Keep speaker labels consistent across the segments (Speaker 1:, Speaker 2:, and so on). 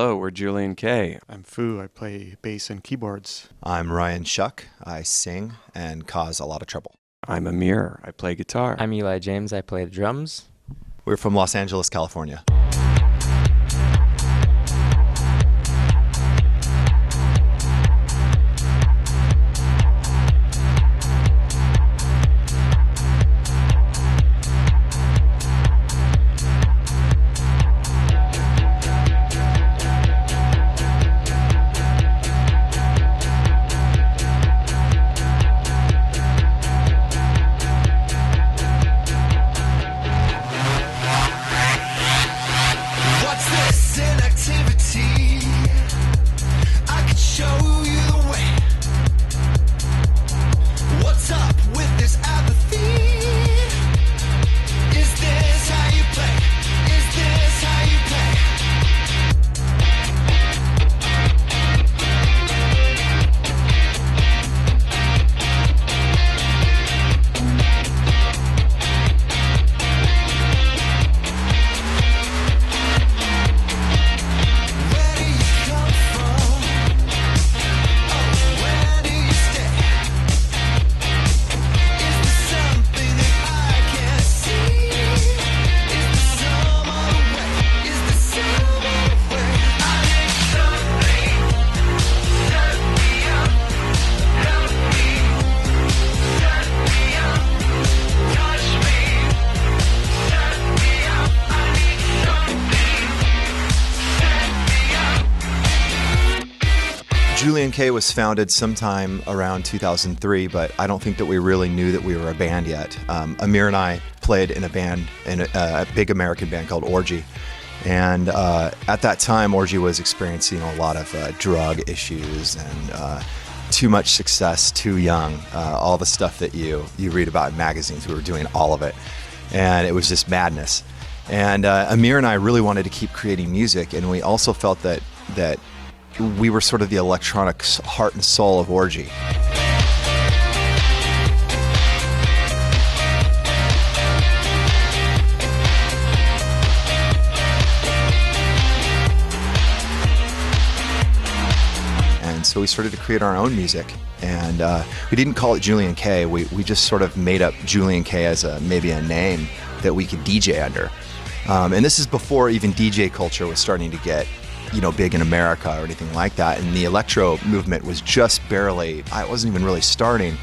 Speaker 1: Hello, we're Julien-K.
Speaker 2: I'm Fu. I play bass and keyboards.
Speaker 3: I'm Ryan Shuck. I sing and cause a lot of trouble.
Speaker 1: I'm Amir. I play guitar.
Speaker 4: I'm Eli James. I play the drums.
Speaker 3: We're from Los Angeles, California. Julien-K was founded sometime around 2003, but I don't think that we really knew that we were a band yet. Amir and I played in a band, in a big American band called Orgy. And at that time, Orgy was experiencing a lot of drug issues and too much success, too young, all the stuff that you read about in magazines. We were doing all of it. And it was just madness. And Amir and I really wanted to keep creating music, and we also felt that we were sort of the electronic heart and soul of Orgy. And so we started to create our own music, and we didn't call it Julien-K. We just sort of made up Julien-K as maybe a name that we could DJ under. And this is before even DJ culture was starting to get big in America or anything like that. And the electro movement was just barely, it wasn't even really starting.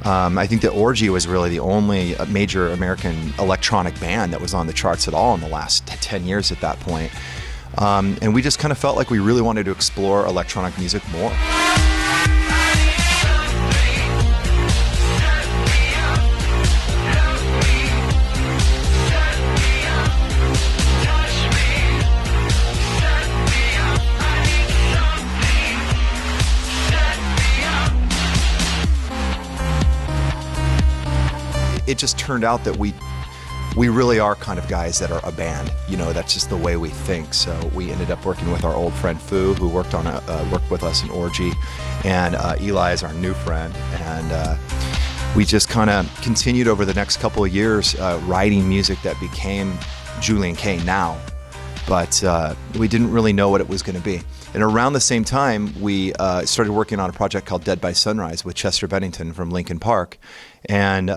Speaker 3: I think that Orgy was really the only major American electronic band that was on the charts at all in the last 10 years at that point. And we just kind of felt like we really wanted to explore electronic music more. It just turned out that we really are kind of guys that are a band. That's just the way we think. So we ended up working with our old friend Fu, who worked with us in Orgy, and Eli is our new friend. And we just kind of continued over the next couple of years writing music that became Julien-K now. But we didn't really know what it was going to be. And around the same time, we started working on a project called Dead by Sunrise with Chester Bennington from Linkin Park. And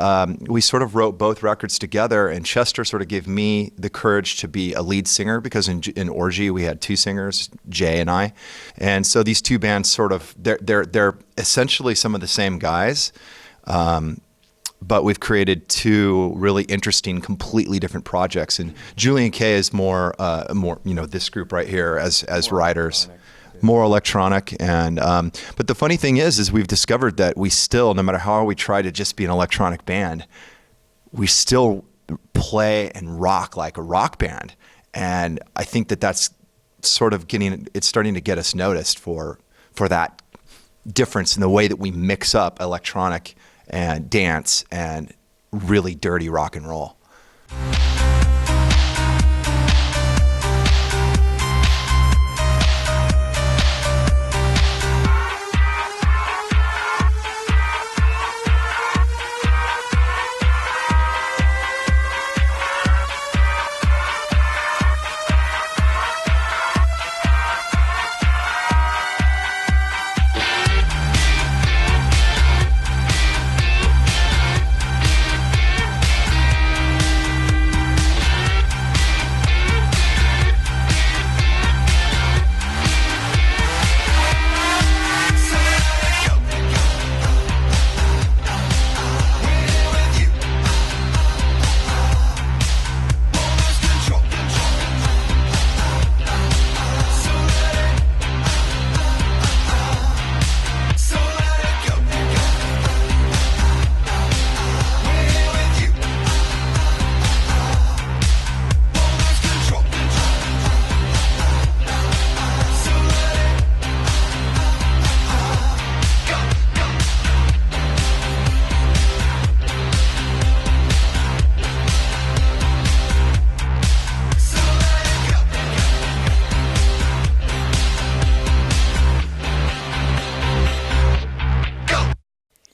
Speaker 3: we sort of wrote both records together, and Chester sort of gave me the courage to be a lead singer, because in Orgy we had two singers, Jay and I. And so these two bands sort of, they're essentially some of the same guys. But we've created two really interesting, completely different projects. And Julien-K is more, this group right here as writers, more electronic. And but the funny thing is we've discovered that we still, no matter how we try to just be an electronic band, we still play and rock like a rock band. And I think that that's sort of it's starting to get us noticed for that difference in the way that we mix up electronic and dance and really dirty rock and roll.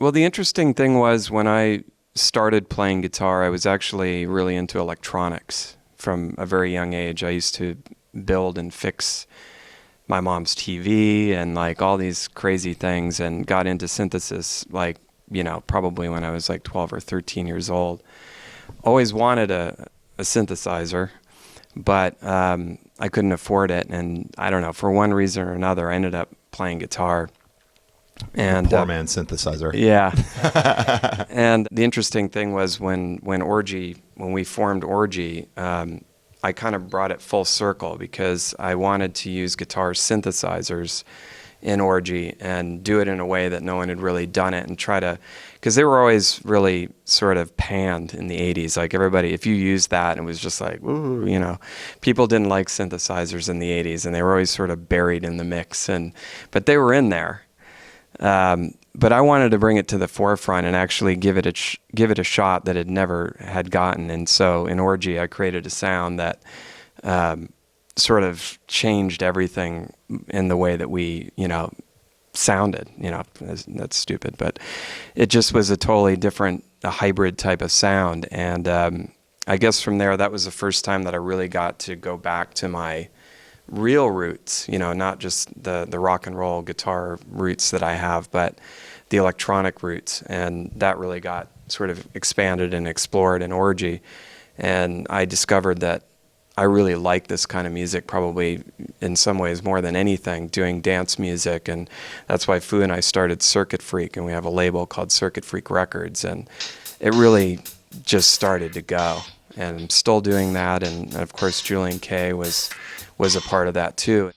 Speaker 1: Well, the interesting thing was when I started playing guitar, I was actually really into electronics from a very young age. I used to build and fix my mom's TV and like all these crazy things, and got into synthesis like, probably when I was like 12 or 13 years old. Always wanted a synthesizer, but I couldn't afford it. And I don't know, for one reason or another, I ended up playing guitar. And
Speaker 3: Poor man synthesizer.
Speaker 1: Yeah. And the interesting thing was when we formed Orgy, I kind of brought it full circle because I wanted to use guitar synthesizers in Orgy and do it in a way that no one had really done it, and try to, because they were always really sort of panned in the 80s. Like everybody, if you used that, it was just like, ooh, people didn't like synthesizers in the 80s, and they were always sort of buried in the mix, but they were in there. But I wanted to bring it to the forefront and actually give it a shot that it never had gotten. And so in Orgy, I created a sound that sort of changed everything in the way that we, sounded. That's stupid, but it just was a totally different, a hybrid type of sound. And I guess from there, that was the first time that I really got to go back to my real roots, not just the rock and roll guitar roots that I have, but the electronic roots. And that really got sort of expanded and explored in Orgy. And I discovered that I really like this kind of music, probably in some ways more than anything, doing dance music. And that's why Fu and I started Circuit Freak, and we have a label called Circuit Freak Records. And it really just started to go. And I'm still doing that. And of course, Julien-K was a part of that too.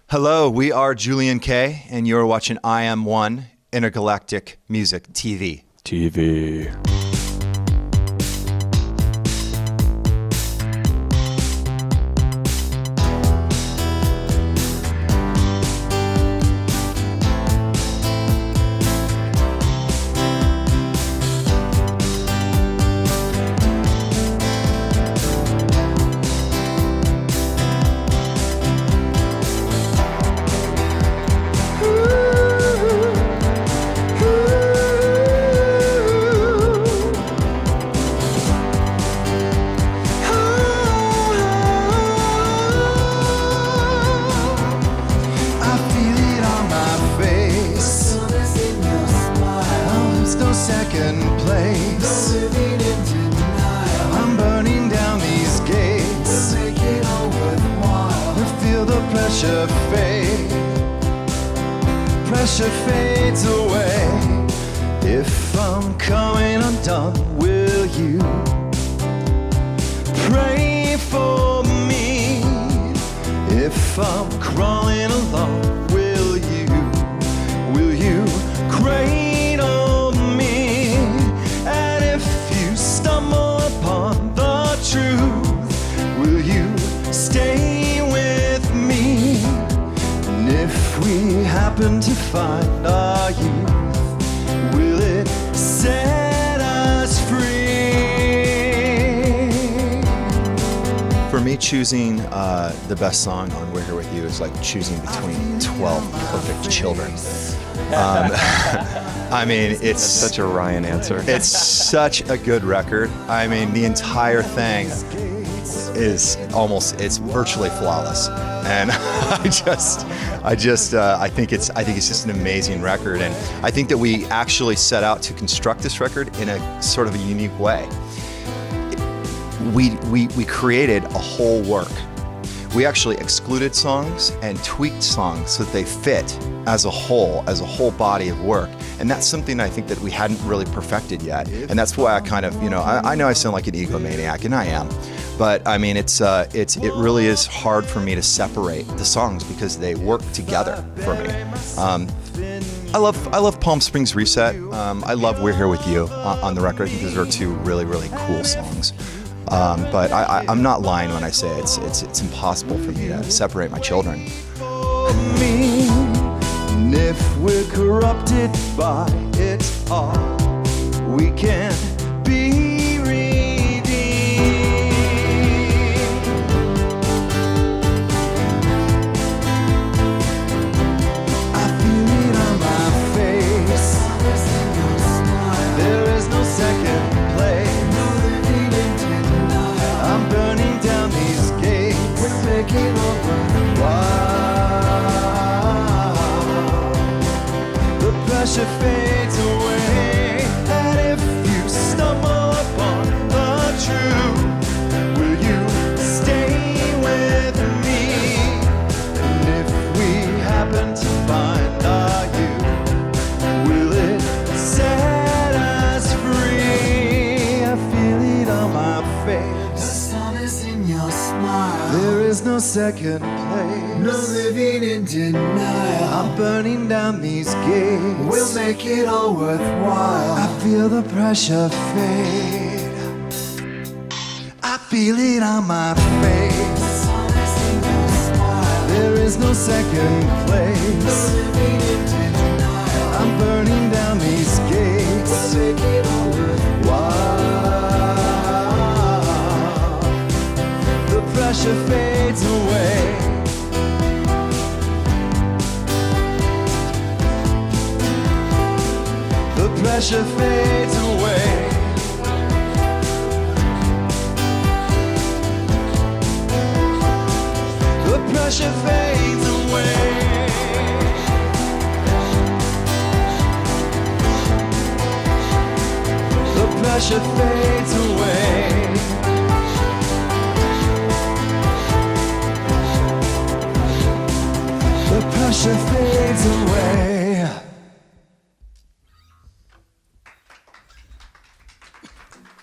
Speaker 3: Hello, we are Julien-K, and you're watching IM1 Intergalactic Music TV.
Speaker 5: Pressure fades away. If I'm coming undone, will you pray for me? If I'm crawling along, will you cradle me? And if you stumble upon the truth, will you stay with me? And if we happen to find our youth, will it set us free?
Speaker 3: For me, choosing the best song on We're Here With You is like choosing between 12 perfect children. I mean, it's
Speaker 1: such a Ryan answer.
Speaker 3: It's such a good record. I mean, the entire thing is it's virtually flawless. And I think it's just an amazing record. And I think that we actually set out to construct this record in a sort of a unique way. we created a whole work. We actually excluded songs and tweaked songs so that they fit as a whole body of work. And that's something I think that we hadn't really perfected yet. And that's why I kind of, I know I sound like an egomaniac, and I am. But I mean, it really is hard for me to separate the songs because they work together for me. I love Palm Springs Reset. I love We're Here With You on the record. I think those are two really, really cool songs. But I'm not lying when I say it's impossible for me to separate my children.
Speaker 5: And if we're corrupted by it all, we can be redeemed. I feel it on my face. There is no second place. I'm burning down these gates. We're making over the pressure fades away. And if you stumble upon the truth, will you stay with me? And if we happen to find our youth, will it set us free? I feel it on my face. There is no second place. No living in denial. I'm burning down these gates. We'll make it all worthwhile. I feel the pressure fade. I feel it on my face. There is no second place. No living in denial. I'm burning down these gates. We'll make it all worthwhile. The pressure fades away. The pressure fades away. The pressure fades away. The pressure fades away. The pressure fades away.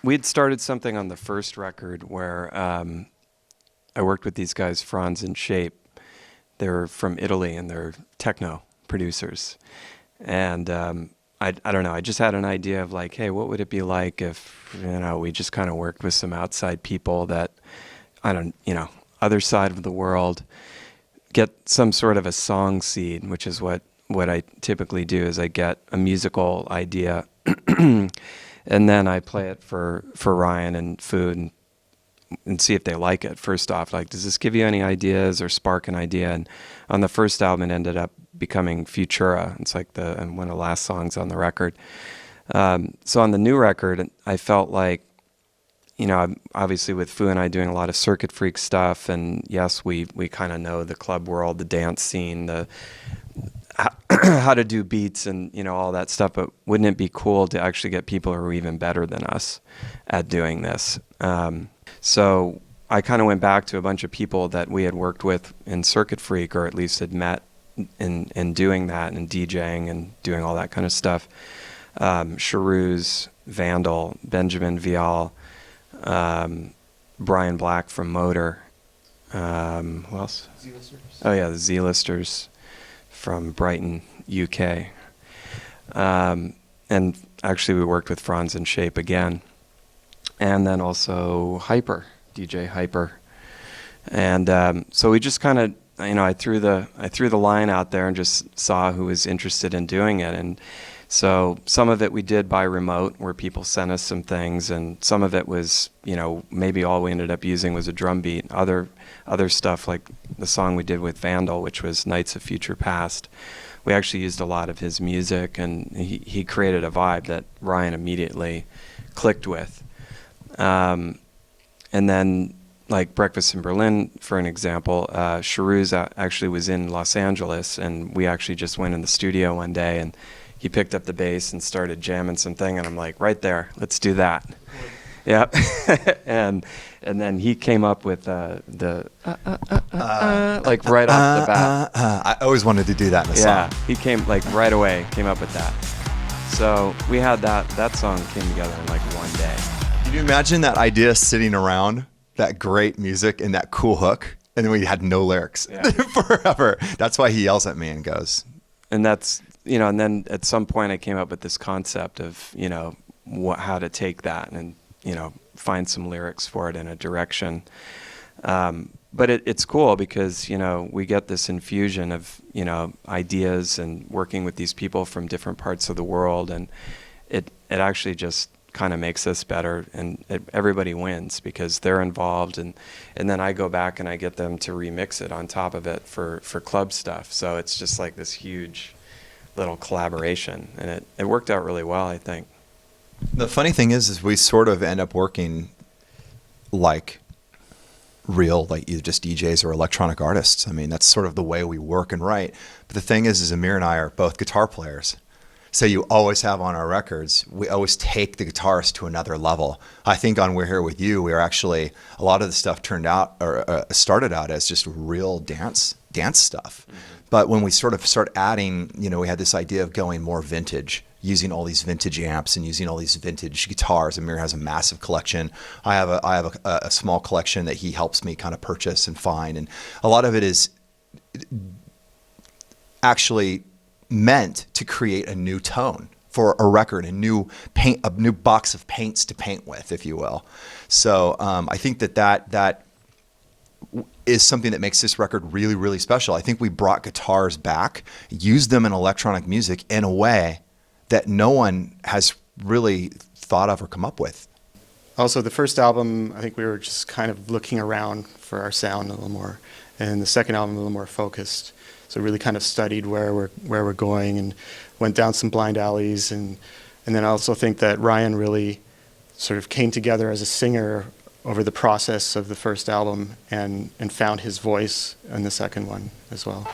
Speaker 1: We'd started something on the first record where I worked with these guys, Franz and Shape. They're from Italy and they're techno producers. And I don't know, I just had an idea of like, hey, what would it be like if, we just kind of worked with some outside people that, other side of the world, get some sort of a song seed, which is what I typically do is I get a musical idea and then I play it for Ryan and Food and see if they like it. First off, like, does this give you any ideas or spark an idea? And on the first album, it ended up becoming Futura. It's like one of the last songs on the record. So on the new record, I felt like, obviously with Fu and I doing a lot of Circuit Freak stuff, and yes, we kind of know the club world, the dance scene, how to do beats and, all that stuff, but wouldn't it be cool to actually get people who are even better than us at doing this? So I kind of went back to a bunch of people that we had worked with in Circuit Freak, or at least had met in doing that and DJing and doing all that kind of stuff. Charuz, Vandal, Benjamin Vial, Brian Black from Motor. Who else? Z-Listers. Oh yeah, the Z-Listers from Brighton, UK. And actually we worked with Franz and Shape again. And then also Hyper, DJ Hyper. And so we just kind of, I threw the line out there and just saw who was interested in doing it. And so some of it we did by remote, where people sent us some things, and some of it was, maybe all we ended up using was a drum beat. Other stuff, like the song we did with Vandal, which was Nights of Future Past, we actually used a lot of his music, and he created a vibe that Ryan immediately clicked with. And then, like Breakfast in Berlin, for an example, Charuz actually was in Los Angeles, and we actually just went in the studio one day, and he picked up the bass and started jamming something, and I'm like, right there, let's do that. Yeah, and then he came up with the like right off the bat.
Speaker 3: I always wanted to do that in a
Speaker 1: Yeah,
Speaker 3: song.
Speaker 1: he came like right away. Came up with that. So we had that song came together in like one day.
Speaker 3: Can you imagine that idea sitting around, that great music and that cool hook, and then we had no lyrics forever? That's why he yells at me and goes.
Speaker 1: And that's, and then at some point I came up with this concept of, how to take that and, find some lyrics for it in a direction. But it's cool because, we get this infusion of, ideas and working with these people from different parts of the world. And it actually just kind of makes us better, and everybody wins because they're involved, and then I go back and I get them to remix it on top of it for club stuff. So it's just like this huge little collaboration, and it worked out really well, I think.
Speaker 3: The funny thing is we sort of end up working like either just DJs or electronic artists. I mean, that's sort of the way we work and write. But the thing is Amir and I are both guitar players. So you always have on our records, we always take the guitarist to another level. I think on We're Here With You, we are actually, a lot of the stuff turned out or started out as just real dance stuff. Mm-hmm. But when we sort of start adding, we had this idea of going more vintage, using all these vintage amps and using all these vintage guitars. Amir has a massive collection. I have a small collection that he helps me kind of purchase and find. And a lot of it is actually meant to create a new tone for a record, a new box of paints to paint with, if you will. So I think that is something that makes this record really, really special. I think we brought guitars back, used them in electronic music in a way that no one has really thought of or come up with.
Speaker 2: Also, the first album, I think we were just kind of looking around for our sound a little more, and the second album a little more focused. So really kind of studied where we're going and went down some blind alleys, and then I also think that Ryan really sort of came together as a singer over the process of the first album and found his voice in the second one as well.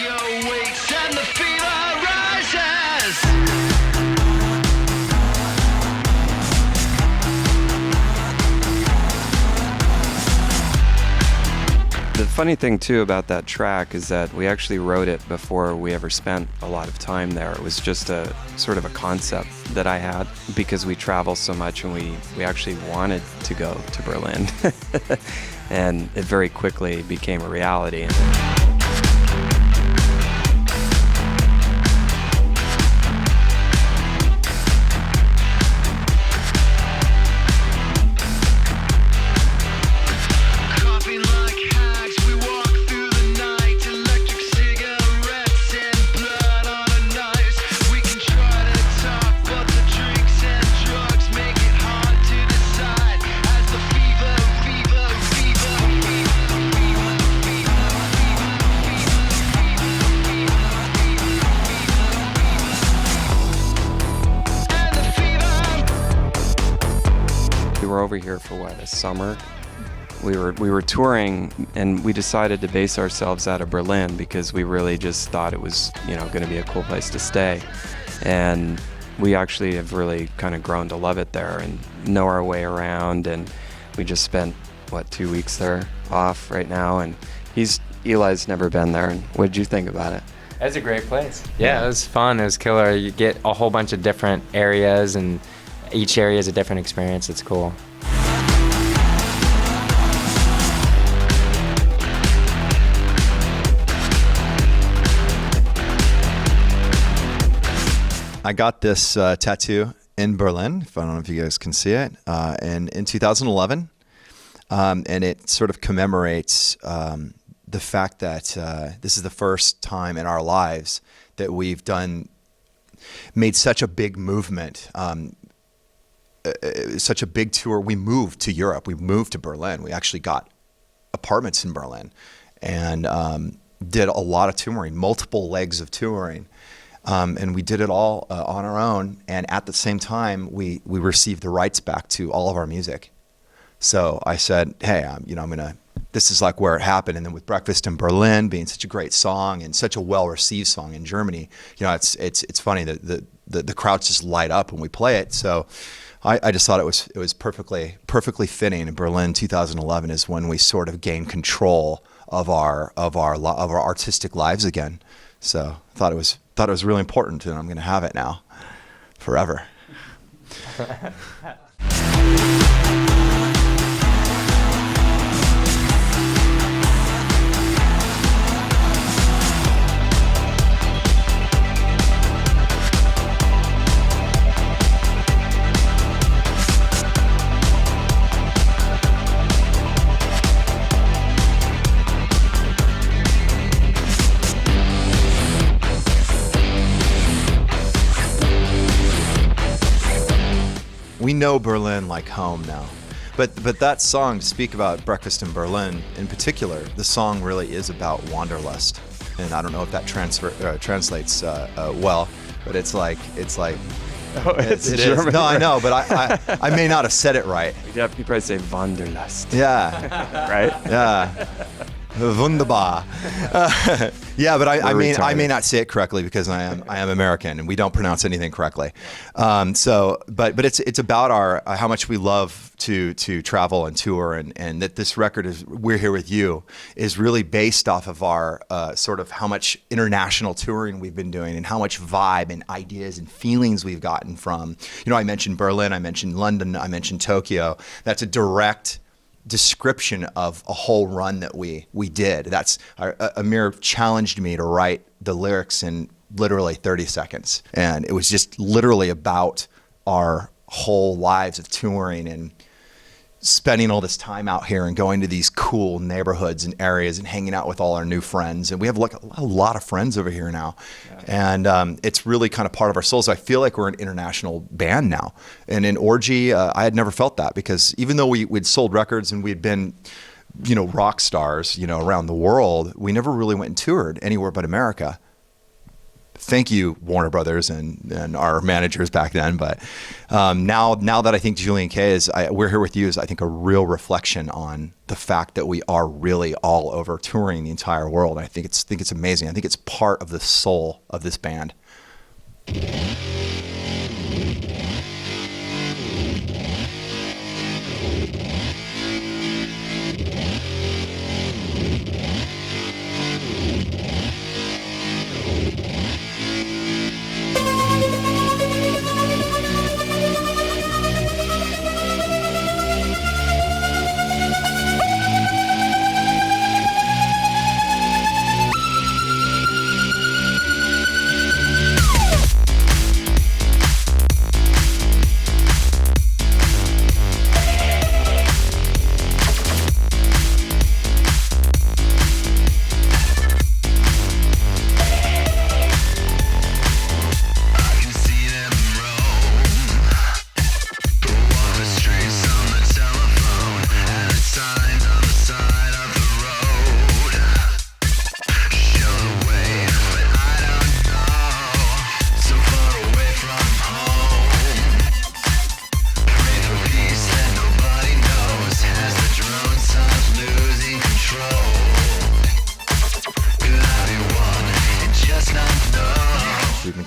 Speaker 5: radio wakes and the fever rises.
Speaker 1: The funny thing too about that track is that we actually wrote it before we ever spent a lot of time there. It was just a sort of a concept that I had because we travel so much, and we actually wanted to go to Berlin. And it very quickly became a reality.
Speaker 5: Coughing like hags, we walk through the night. Electric cigarettes and blood on our knives. We can try to talk, but the drinks and drugs make it hard to decide. As the fever, fever, fever, and the fever.
Speaker 1: We were over here for what, a summer? We were touring, and we decided to base ourselves out of Berlin because we really just thought it was, going to be a cool place to stay. And we actually have really kind of grown to love it there and know our way around. And we just spent 2 weeks there off right now. And Eli's never been there. And what did you think about it?
Speaker 4: That's a great place. Yeah, it was fun. It was killer. You get a whole bunch of different areas, and each area is a different experience. It's cool.
Speaker 3: I got this tattoo in Berlin, if I don't know if you guys can see it, in 2011. And it sort of commemorates the fact that this is the first time in our lives that we've made such a big movement, such a big tour. We moved to Europe. We moved to Berlin. We actually got apartments in Berlin and did a lot of touring, multiple legs of touring. And we did it all on our own, and at the same time, we received the rights back to all of our music. So I said, hey, this is like where it happened. And then with Breakfast in Berlin being such a great song and such a well-received song in Germany, it's funny that the crowds just light up when we play it. So I just thought it was perfectly fitting. In Berlin 2011 is when we sort of gained control of our artistic lives again. So I thought it was really important, and I'm going to have it now forever. We know Berlin like home now. But that song, to speak about Breakfast in Berlin in particular, the song really is about wanderlust. And I don't know if that translates well, but it's like
Speaker 1: Oh, it's
Speaker 3: it
Speaker 1: German.
Speaker 3: Is. No, I know, but I may not have said it right.
Speaker 1: Yeah, you probably say Wanderlust.
Speaker 3: Yeah.
Speaker 1: Right?
Speaker 3: Yeah. Wunderbar. Yeah, but I may not say it correctly because I am American and we don't pronounce anything correctly. But it's about how much we love to travel and tour, and that this record is We're Here With You is really based off of our sort of how much international touring we've been doing and how much vibe and ideas and feelings we've gotten from. I mentioned Berlin, I mentioned London, I mentioned Tokyo. That's a direct description of a whole run that we did. That's Amir challenged me to write the lyrics in literally 30 seconds, and it was just literally about our whole lives of touring and spending all this time out here and going to these cool neighborhoods and areas and hanging out with all our new friends. And we have like a lot of friends over here now. Yeah. And it's really kind of part of our souls. I feel like we're an international band now. And in Orgy, I had never felt that, because even though we'd sold records and we'd been, rock stars, around the world, we never really went and toured anywhere but America. thank you, Warner Brothers and our managers back then. But now that I think Julien-K we're here with you is I think a real reflection on the fact that we are really all over touring the entire world. I think it's amazing. I think it's part of the soul of this band.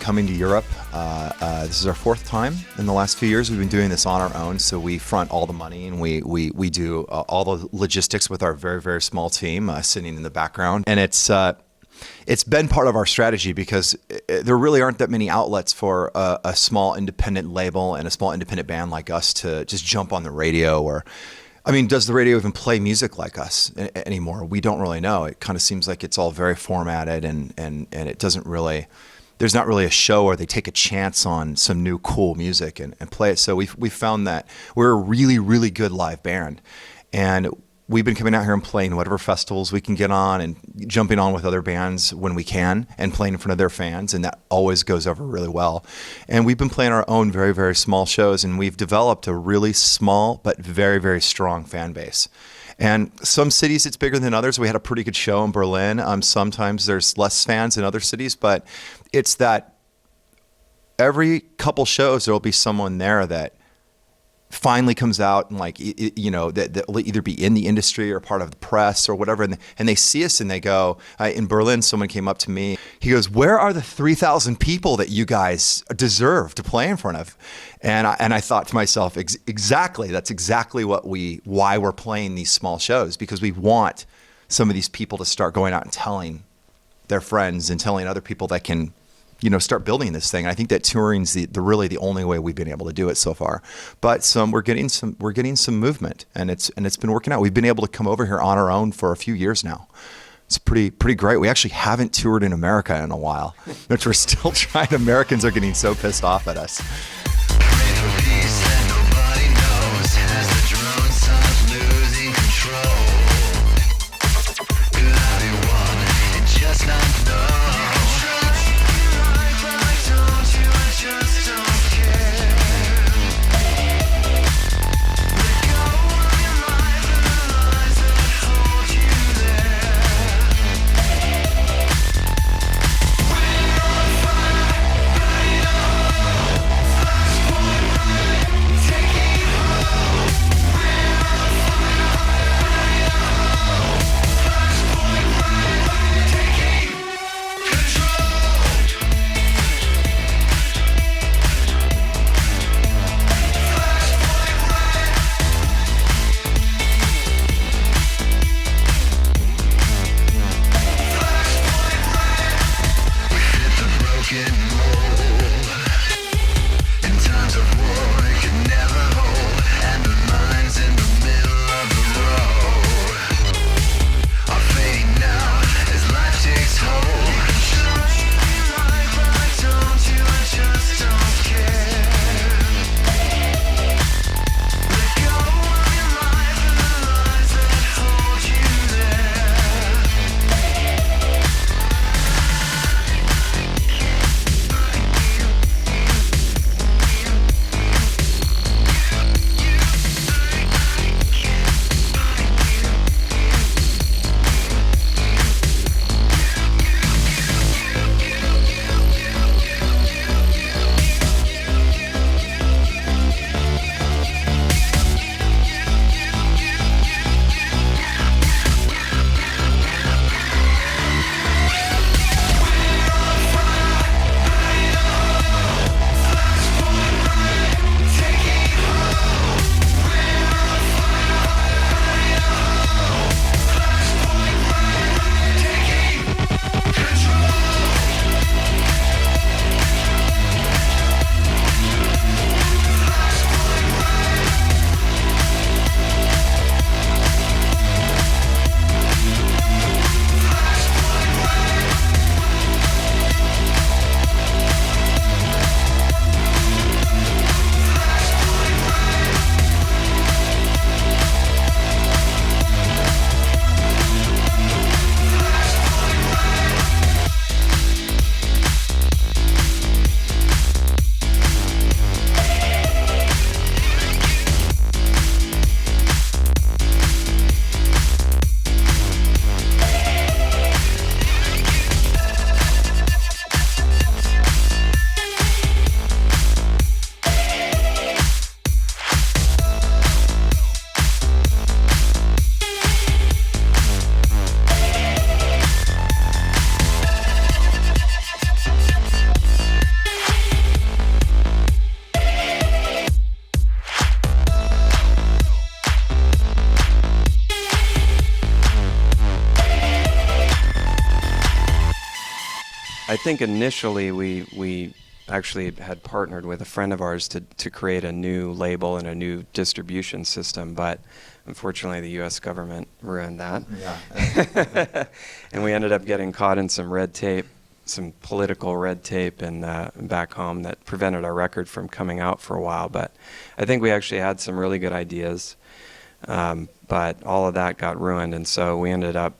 Speaker 3: Coming to Europe. This is our fourth time in the last few years. We've been doing this on our own, so we front all the money and we do all the logistics with our very, very small team sitting in the background. And it's been part of our strategy because there really aren't that many outlets for a small independent label and a small independent band like us to just jump on the radio. Or, I mean, does the radio even play music like us anymore? We don't really know. It kind of seems like it's all very formatted and it doesn't really... There's not really a show where they take a chance on some new cool music and play it. So we found that we're a really, really good live band. And we've been coming out here and playing whatever festivals we can get on and jumping on with other bands when we can and playing in front of their fans. And that always goes over really well. And we've been playing our own very, very small shows. And we've developed a really small but very, very strong fan base. And some cities it's bigger than others. We had a pretty good show in Berlin. Sometimes there's less fans in other cities, but it's that every couple shows there will be someone there that finally comes out and that will either be in the industry or part of the press or whatever, and they see us and they go, in Berlin someone came up to me, he goes, where are the 3,000 people that you guys deserve to play in front of? And I thought to myself, exactly, that's exactly why we're playing these small shows, because we want some of these people to start going out and telling their friends and telling other people that can start building this thing. I think that touring's really the only way we've been able to do it so far. But we're getting some movement, and it's been working out. We've been able to come over here on our own for a few years now. It's pretty great. We actually haven't toured in America in a while, which we're still trying. Americans are getting so pissed off at us.
Speaker 1: think initially we actually had partnered with a friend of ours to create a new label and a new distribution system, but unfortunately the U.S. government ruined that.
Speaker 3: Yeah.
Speaker 1: And we ended up getting caught in some red tape, some political red tape back home that prevented our record from coming out for a while. But I think we actually had some really good ideas, but all of that got ruined, and so we ended up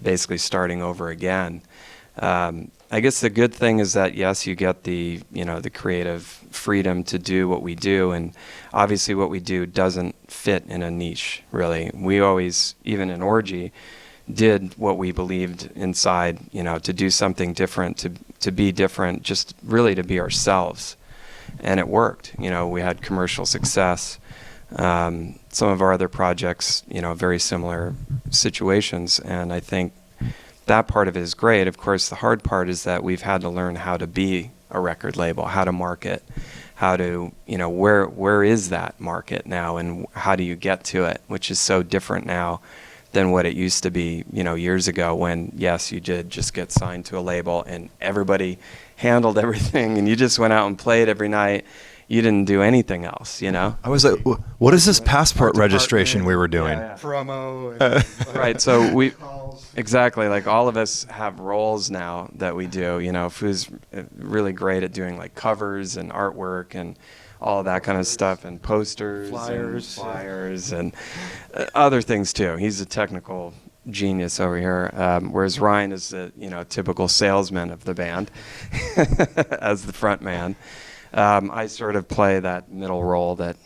Speaker 1: basically starting over again. I guess the good thing is that yes, you get the creative freedom to do what we do, and obviously what we do doesn't fit in a niche, really. We always, even in Orgy, did what we believed inside, to do something different, to be different, just really to be ourselves. And it worked. We had commercial success. Some of our other projects, very similar situations, and I think that part of it is great. Of course, the hard part is that we've had to learn how to be a record label, how to market, how to, where is that market now, and how do you get to it, which is so different now than what it used to be, years ago when, yes, you did just get signed to a label and everybody handled everything and you just went out and played every night. You didn't do anything else,
Speaker 3: I was like, what is this passport registration we were doing?
Speaker 1: Yeah.
Speaker 2: Promo. And,
Speaker 1: Right, so we...
Speaker 2: calls.
Speaker 1: Exactly, like all of us have roles now that we do. Fu's really great at doing like covers and artwork and all of that kind of stuff, and posters, flyers, and other things too. He's a technical genius over here, whereas Ryan is the typical salesman of the band as the front man. I sort of play that middle role that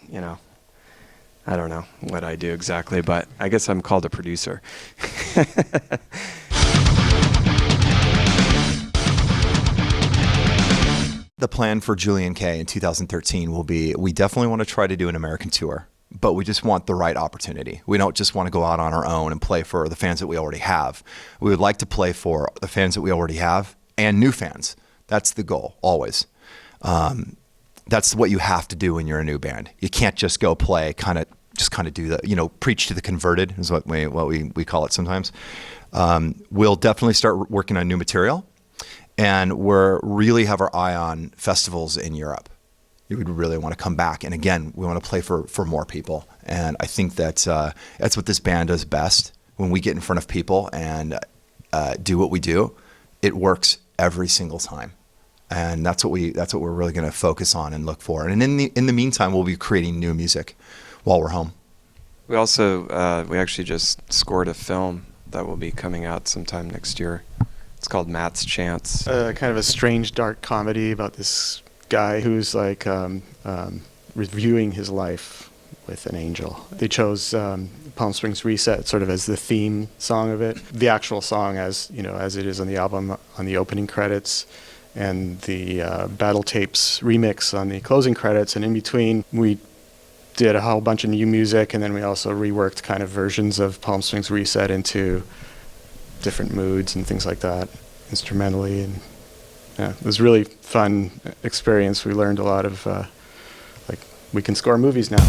Speaker 1: I don't know what I do exactly, but I guess I'm called a producer.
Speaker 3: The plan for Julien-K in 2013 will be, we definitely want to try to do an American tour, but we just want the right opportunity. We don't just want to go out on our own and play for the fans that we already have. We would like to play for the fans that we already have and new fans. That's the goal, always. That's what you have to do when you're a new band. You can't just go play, kind of do the, preach to the converted is what we call it sometimes. We'll definitely start working on new material. And we're really have our eye on festivals in Europe. You would really want to come back. And again, we want to play for more people. And I think that's what this band does best. When we get in front of people and do what we do, it works every single time. And that's what we're really going to focus on and look for. And in the meantime, we'll be creating new music while we're home.
Speaker 1: We also we actually just scored a film that will be coming out sometime next year. It's called Matt's Chance.
Speaker 2: Kind of a strange, dark comedy about this guy who's like reviewing his life with an angel. They chose Palm Springs Reset sort of as the theme song of it. The actual song, as it is on the album, on the opening credits, and the Battle Tapes remix on the closing credits. And in between, we did a whole bunch of new music, and then we also reworked kind of versions of Palm Springs Reset into different moods and things like that, instrumentally. And yeah, it was a really fun experience. We learned a lot of we can score movies now.